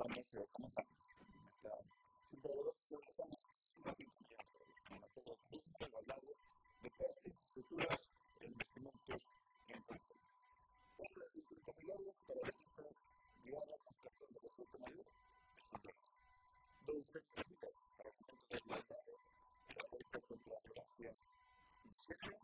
comenzamos. Siempre estamos en todo el hablado de prácticas, estructuras, investimentos y entonces. Otras intercambiables para visitas guiadas a las personas de su mayor son dos sectores para que se pueda la vuelta contra la violencia y serio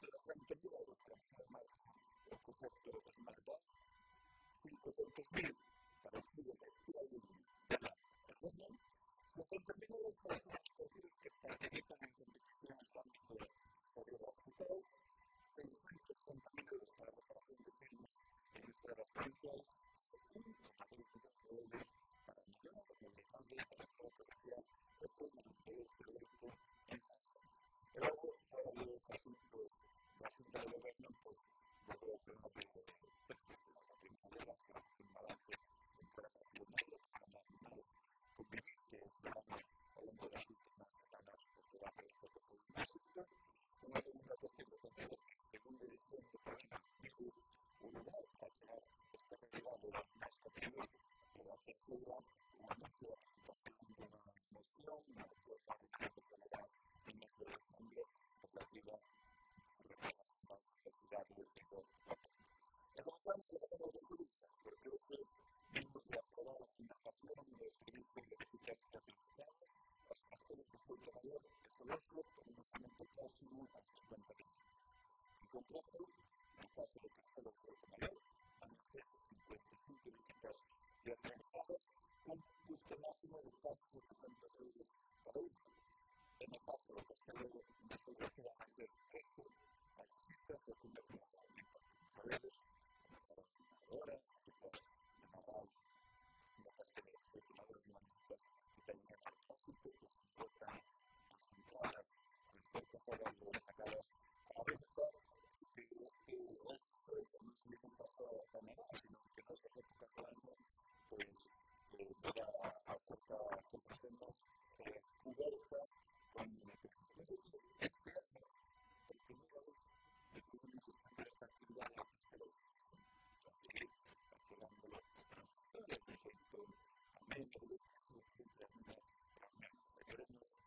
de las anteriores transformadas el concepto de personalidad 500.000 para estudios de la región, 60.000 para los estudios que participan en competiciones de ámbito de carrera hospital, 660.000 para la reparación de firmas en estradas provinciales, una política de euros para millones de mexicanos para la fotografía de todo el proyecto en Sánchez. Luego, para los asuntos de asuntos de gobierno, pues luego se nos ve tres cuestiones. La primera de las que es un balance entre la nacional para más convivir, que es hablando de las últimas semanas, porque va a haber fotos básicas. Una segunda cuestión de contenido, según dirección de programa, dijo un lugar para llegar esta realidad de los más contenidos, de la tercera, un anuncio de la situación de una moción, una parte de general en este diciembre, relativa a las necesidades de todo. En los planes de la de turista, porque ese vimos de aprobar la financiación de los servicios de visitas categorizadas, las escuelas de Soria Mayor, es el oso, con un lanzamiento próximo a 50.000. En concreto, en el caso de Castelo de Soria Mayor, han sido 55 visitas realizadas con un coste máximo de casi 700 euros cada uno. En el caso de Castelo de Soria se van a hacer 13 visitas secundarias en redes, ahora, visitas de Naval, las que de visitas que también así que se votan las entradas, las puertas ahora de las sacadas a la venta, pero es que esto no significa solo la manera, sino que en otras épocas del año, pues, toda la oferta que ofrecemos cubierta con este año, por primera vez, decidimos suspender esta actividad en los a seguir cancelándolo con las historias de ejemplo a medio de las mismas veremos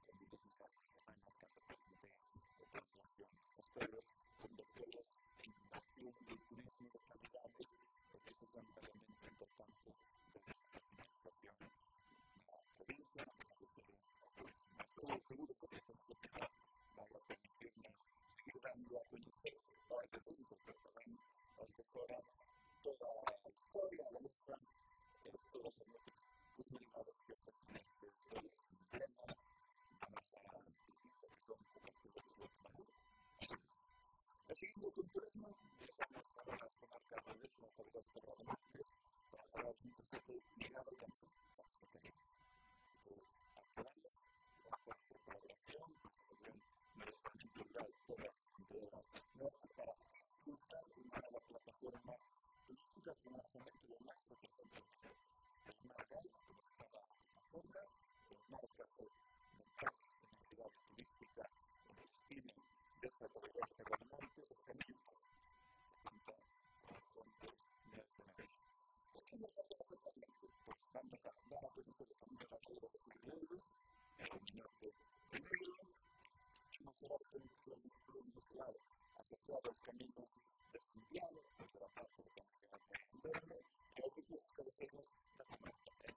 en muchas semanas cuando presente otras naciones costeros convertirlos en cuestión de turismo de calidad porque eso es un elemento importante de esta finalización de la provincia, que se refiere al turismo. Estoy seguro que esto nos va a permitirnos seguir dando a conocer desde dentro, pero también desde fuera toda la historia, la lista, todos los posibilidades que ofrecen estos emblemas, vamos a decir que son pocas cosas de Madrid. El siguiente con turismo, empezamos ahora las comarcas de Deza, Cargas, Carramontes, para hablar de un concepto ligado con su experiencia. Aclararlas, bajo colaboración, conseguir un desarrollo rural, todas para impulsar una nueva plataforma turística con un fomento de más de 300 mujeres. Es una real, como se llama la forma, marcas montajes de actividad turística en el destino de esta Cargas, Carramontes, hasta México, que cuenta con fondos nacionales. ¿Qué nos hace exactamente? Pues vamos a dar a conocer el camino de la red de euros, el minuto primero, hemos permitido el vínculo industrial asociado a los caminos de Santiago, desde la parte de Verde, y hay que ofrecernos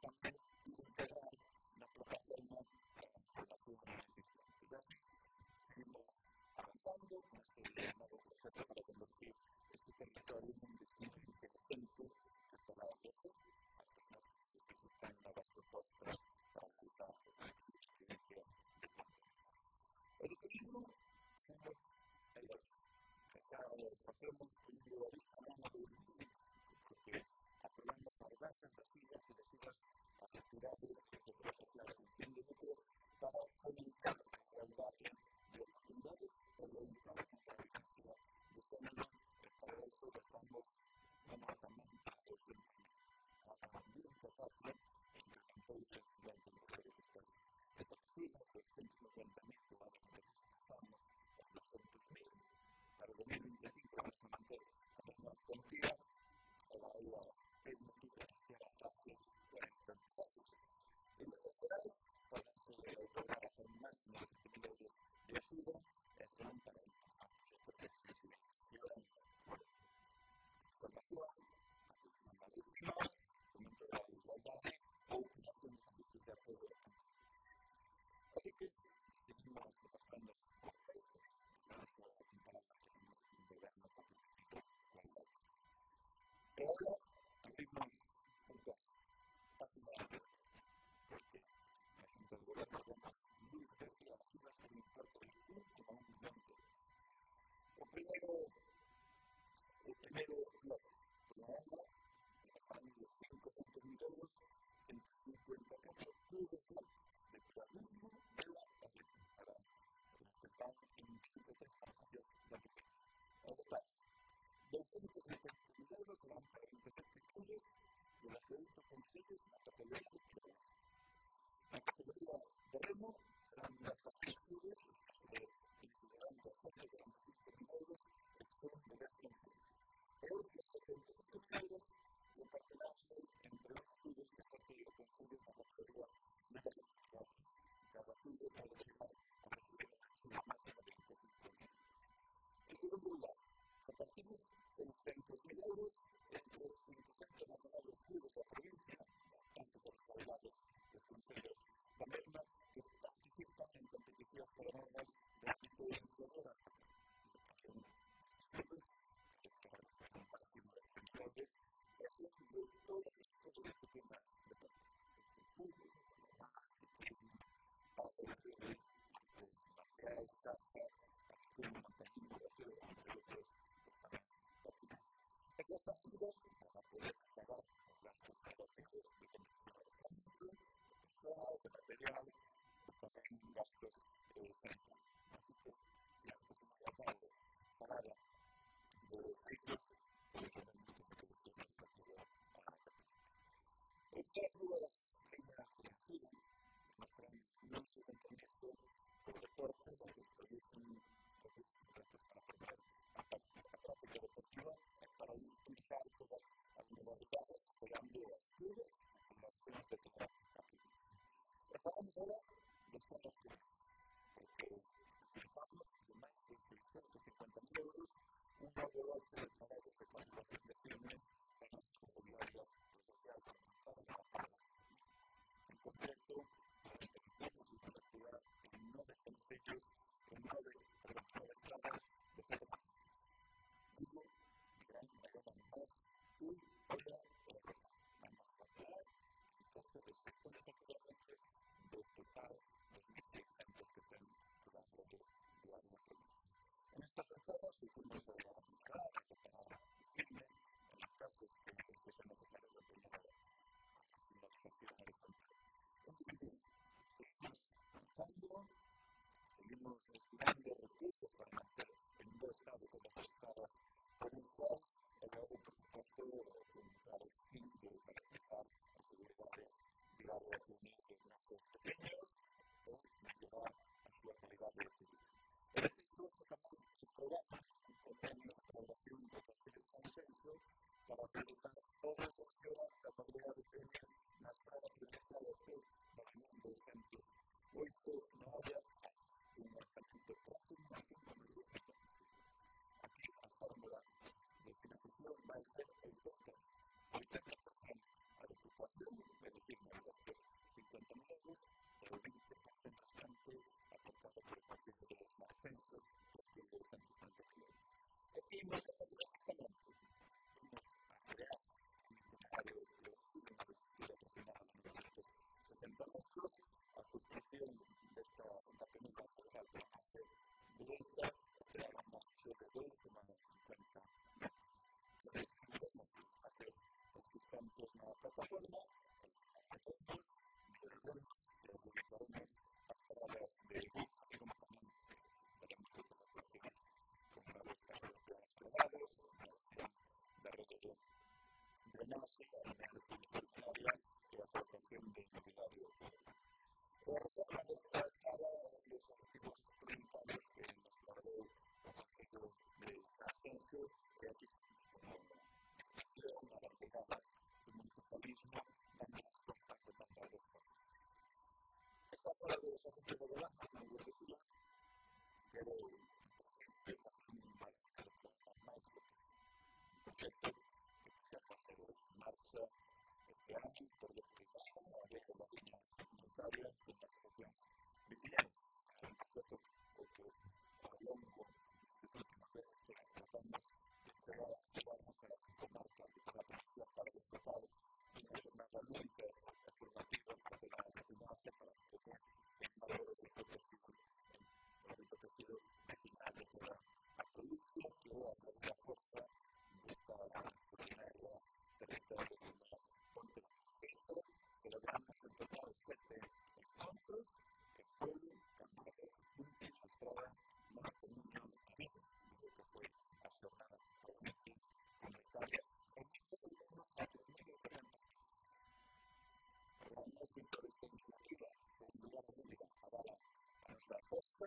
también integrar la plataforma a la información existente. Y así seguimos avanzando con este nuevo concepto para convertir este territorio en un destino interesante para ofrecer a las personas que necesitan nuevas propuestas para ayudar a la experiencia de contenido. El turismo somos el otro. Hacemos un individualista no de un porque apelamos a razas, vacías y vecinas, a actividades que nosotros sociales entienden para fomentar la igualdad de oportunidades o limitar la contaminación de género. Para eso estamos amorosamente a los demás. Ambiente patria, entonces, durante mujeres estas siglas, pues 150.000 probablemente estamos en los 200.000. Para el 2025 vamos a mantener la misma cantidad, la permitir que la tasa 40. ahora abrimos un caso, casi nada, porque junto al gobierno de más libres de las cifras que me importa es 1,1 millón de euros. El primero bloque, por la onda, están de 5 o 6 mil euros entre 58 clubes de pluralismo de la agricultura, que están en 53 pasillos de aplicación. En total, 250.000 euros serán para 27 clubes de las 20 consejos en la categoría de clubes. En la categoría de remo serán las 6 clubes que se incidirán por cerca de 45.000 euros extremo de las funciones. Otros 75.000 euros repartiránse entre los clubes que se han pedido consejos en la categoría de remo. Cada club puede llegar a recibir una máxima de 25.000. En segundo lugar, repartimos 600.000 euros entre los 100 nacionales clubes de la provincia, tanto por el lado de los consejos de la misma, que participan en competiciones federadas de ámbito de jugadoras. Los clubes, que se un máximo de ejemplares, hacen de todas las disciplinas deportivas. El fútbol, el ciclismo, el marciales, caza, montañismo, gaseo, entre otros, páginas. Estas cifras van a poder pagar los gastos terapéuticos de condición de descanso, de personal, de material, también gastos sanitarios. Así que, si antes se trataba de pagar de efectos, pues en el momento que se me refiere a la capital. Estas nuevas líneas de acción muestran nuestro compromiso por deportes, que se producen retos para formar a práctica deportiva, para impulsar todas las modalidades, apoyando a los clubes y las acciones de toda la actividad. Pasamos ahora después de las clubes, porque necesitamos de más de 650.000 euros un nuevo lote de trabajos de conservación de firmes en nuestra inmobiliaria social comunitaria de la Palma. En concreto, este recurso se efectuará en 9 consejos, en 9 estradas de Salamanca. Digo, gran mayor más, un hora de la cosa. Vamos a hablar del costo de sectores naturalmente de total 2.600 que tengo durante el año que viene. En estas entradas, si fuimos a la mirada, a preparar firme, en los casos que sea necesario de primera sinalización horizontal. En fin, seguimos avanzando, seguimos destinando recursos para mantener en un buen estado con las estradas provinciales, pero por supuesto con el fin de garantizar la seguridad viaria de nuestros pequeños o mejorar la calidad de vida. En este curso también se programa un convenio de colaboración con el Consejo de San Censo para realizar obras de acción a la modalidad de premio na estrada provincial de Barcelona dos Centros 8 no haya un estatuto próximo a 5 millones de euros. Aquí la fórmula de financiación va a ser el 80% a la ocupación, es decir, nosotros 50.000 euros, pero el 20% restante aportado por el Consejo de San Censo, que es de 250.000 euros. Aquí no se hace exactamente, vamos a crear un itinerario de una estructura aproximada de 960 metros, la construcción de esta Santa Península Central va a ser directa, crear una ancho de 2,50 metros. Describimos los espacios existentes en la plataforma, hacemos, miraremos y ubicaremos las paradas de bus, así como también haremos otras actuaciones como nuevos espacios de planes privados, una de red de drenaje, alineado público-ordinaria y la colocación de mobiliario urbano. La reforma de esta escala es los objetivos prioritarios que nos tardó el Consejo de San Censo, que aquí estamos como educación, a la llegada del municipalismo, dando respuestas de tantas cosas. Está fuera de los objetivos de la como les decía, pero es un balance más un proyecto que se ha pasado en marcha este año por los privados, a través de las líneas comunitarias y las asociaciones vecinales. Un proyecto que a lo largo de estas últimas veces tratamos de llevarnos a las comarcas de cada provincia. esta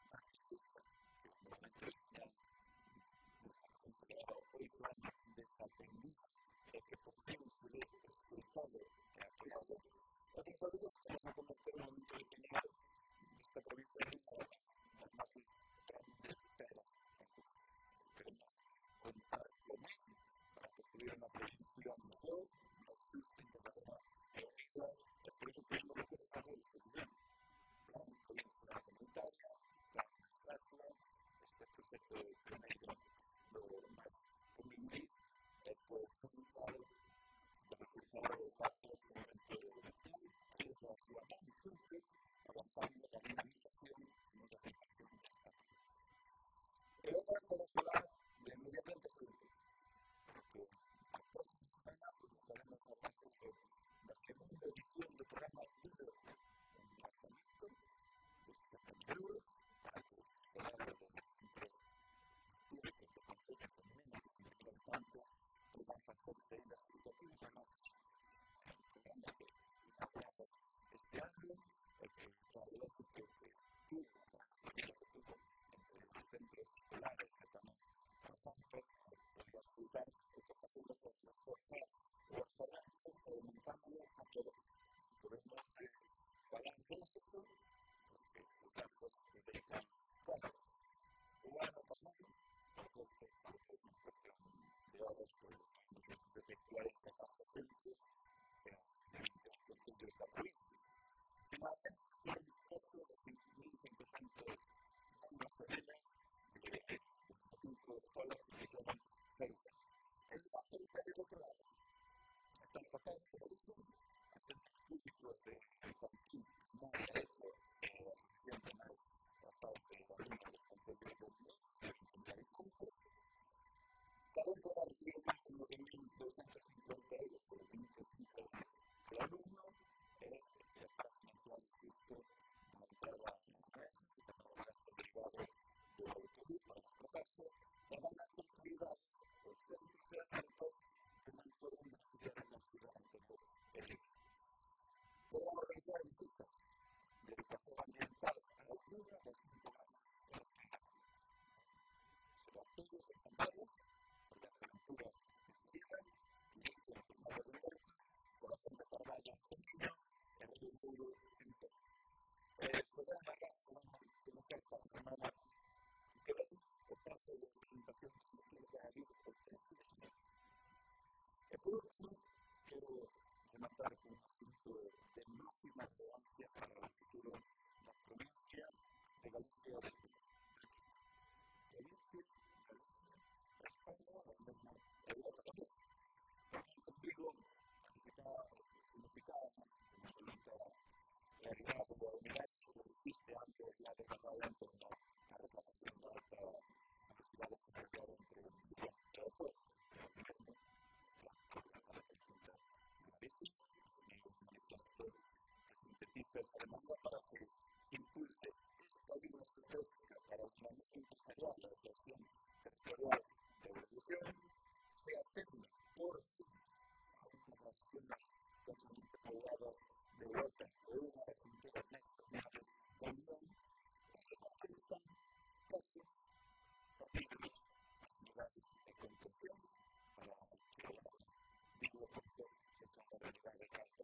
participa, que normalmente original está considerado hoy planos desaprendido, que por fin se ve esculpado y apoyado, la provincia se va a convertir en un momento original de esta provincia de las más grandes peras queremos contar con él para construir una provincia mejor, no existe integración eólica, por eso tenemos lo que está a disposición. Plan provincia comunitaria, plan administrativa, este proyecto pionero, lo más conveniente, por central, de reforzar los gastos en el momento de gestión, y otras análisis, avanzando en la dinamización y la organización de esta. El otro como ciudad de medio ambiente seguro, porque la próxima semana publicaremos a bases de la segunda edición del programa Líder, un lanzamiento de 60.000 euros para que los escolares de los centros públicos de consejos de menos de 100.000 habitantes puedan hacerse investigativos a más el programa que inauguramos este año, que todavía es que tuvo, la mayoría que tuvo entre los centros escolares también bastantes, podría explicar que hacemos es reforzar o acelerar o aumentarlo a todo. Podemos balancear esto, porque los datos utilizan cada un año pasado, porque es una cuestión de horas, desde 40 hasta centros, de 20% de esta provincia. Finalmente, son otros de 5.500 niños jóvenes de 5 escuelas oficialmente cercas. El papel del otro lado está enfocado, como dicen, a centros públicos de infantil, primaria, eso, la asociación de más parte de alumnos responsables de menos de 20 habitantes. Cada uno va a recibir un máximo de 1.250 euros o 25 euros por alumno, para financiar justo la entrada a clases y también los gastos derivados del autobús para desplazarse. También las actividades, los centros de asaltos que no pueden acceder a la ciudad ante todo el día. Podemos organizar visitas de educación ambiental a alguna de las 5 más escuelas que hay. Sobre aquellos secundarios, por la aventura que se llevan, directo a los hermanos de López, corazón de Carvalho, en niño, en el futuro en todo. Se da la raza de la carta semana que ven el paso de presentación que se le ha habido por 3 días. Por último, quiero rematar con un asunto de máxima relevancia para el futuro de la provincia de Galicia de España. Provincia de Galicia de España, la misma Europa también. Porque contigo significaba una absoluta realidad de la unidad que existe antes la declarada en torno a la reclamación de la necesidad de financiar entre un millón de euros. Pero mismo, la presidenta de la BICI, asumió un manifiesto que sintetiza esta demanda para que se impulse esta línea estratégica para el dinamismo empresarial, la reflexión territorial de la región, se atenda por fin a una de las zonas densamente pobladas de Europa, de una de las fronteras más permeables de la Unión, y se concretan pasos partidos, facilidades de comunicación para que Vigo Porto se sienta realidad de carta.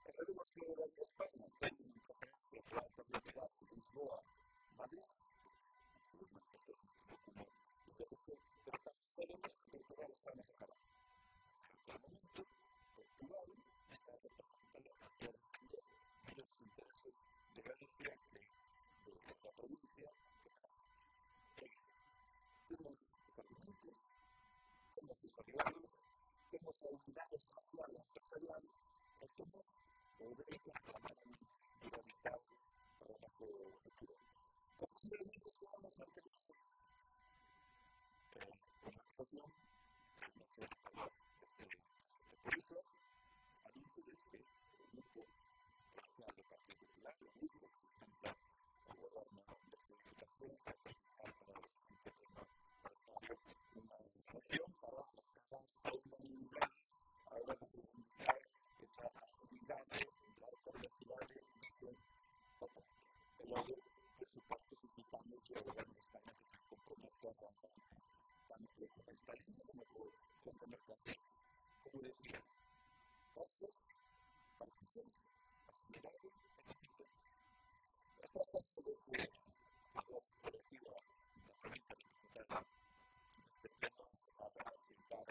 Sabemos que el gobierno de España tiene una preferencia por la alta velocidad de Lisboa, Madrid, su manifiesto como proyecto, pero también sabemos que Portugal está mejorando. En el momento, Portugal está representando a defender los intereses de Galicia, de la provincia, tenemos argumentos, tenemos sus variables, tenemos la unidad social y empresarial, y tenemos poder reclamar una infraestructura vital para nuestro futuro. Posiblemente estamos ante nosotros una situación que no se ha hablado desde el asunto. Por eso, anuncio desde el grupo nacional del Partido Popular, el grupo que sustenta el gobierno de explicación para presentar para los entrepreneurs una moción para alcanzar a unanimidad a la hora de reivindicar esa actividad de la alta velocidad de Vigo. El lado transparencia como con mercancías. Como decía, pasos, partidos, acelerados y condiciones. Esta clase de voz colectiva nos permite representar este pleno se va a explicar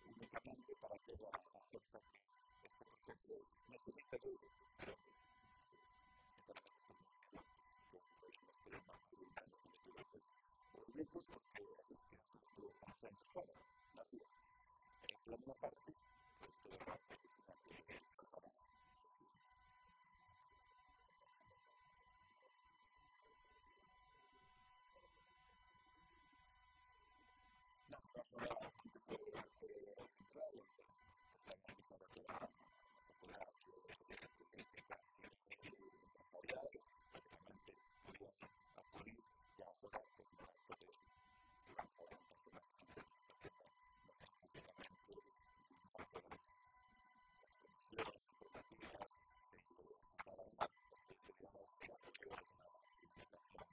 únicamente para toda la fuerza que este proceso necesita de pero sinceramente estoy emocionado por nuestro marco de un año de diversos movimientos porque así es que todo consenso fuera la vida. Por una parte, pues toda la parte que es una que es para la persona que fue central, pues la política de la sociedad empresarial, básicamente podían acudir ya por la posibilidad de lanzar en personas que necesitan básicamente las condiciones informativas, se instalan las que digamos anteriores a la implementación.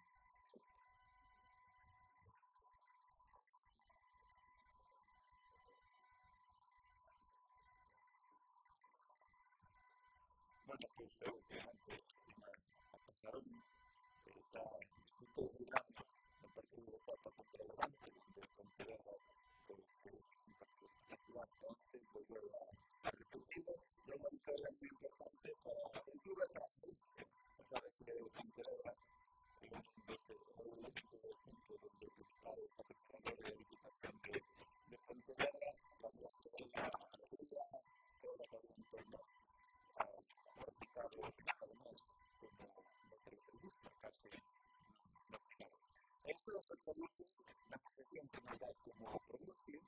Bueno, pues obviamente pasaron distintos dilemas en el partido de Papa contra Levante, donde Pontevedra pues sus expectativas antes volvió a repetir y una victoria muy importante para el club de Praxis, a pesar de que Pontevedra el único equipo donde está el patrocinador de habilitación de Pontevedra, cuando la liga toda la en torno a resultados nada más como lo que les gusta casi no final. Eso se traduce en la posesión que nos da como producir,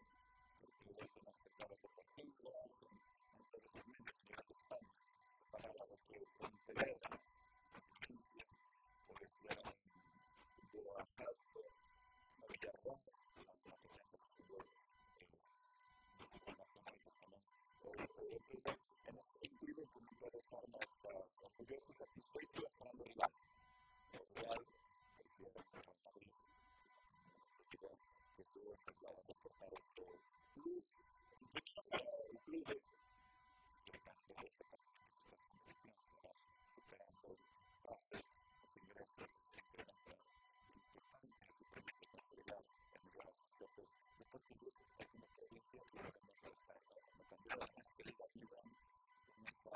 porque es en las espectadores deportivas, en todos los medios a nivel de España, se paraba de que Pontevedra, pues de asalto a Villarreal, la potencia de fútbol nacional también. Entonces, en ese sentido, pues no puede estar más orgulloso, satisfecho, esperando rival. El Real, pues ya era Madrid, que se va a reportar otro plus, incluso para el club que cambia esa las competiciones, vas superando fases, los ingresos se incrementan importante, se permite consolidar en lugares conceptos deportivos, hay una provincia que ahora no se descarga, no cambiará más que la vida en esa